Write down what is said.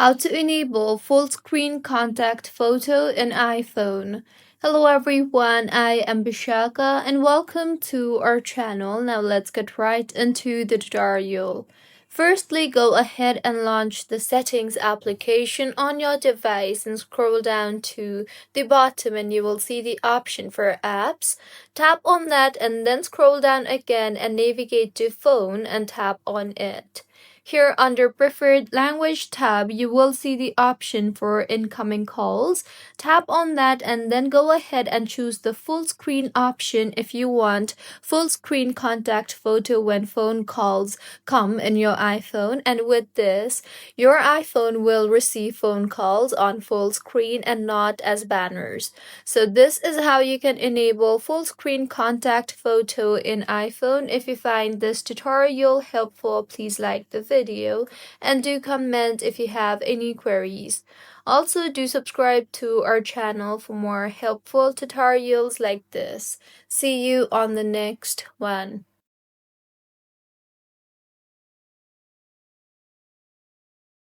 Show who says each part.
Speaker 1: How to enable full screen contact photo in iPhone. Hello everyone, I am Bishaka and welcome to our channel. Now let's get right into the tutorial. Firstly, go ahead and launch the settings application on your device and scroll down to the bottom and you will see the option for apps. Tap on that and then scroll down again and navigate to phone and tap on it. Here under Preferred Language tab, you will see the option for incoming calls. Tap on that and then go ahead and choose the full screen option if you want full screen contact photo when phone calls come in your iPhone. And with this, your iPhone will receive phone calls on full screen and not as banners. So this is how you can enable full screen contact photo in iPhone. If you find this tutorial helpful, please like the video and do comment if you have any queries. Also, do subscribe to our channel for more helpful tutorials like this. See you on the next one.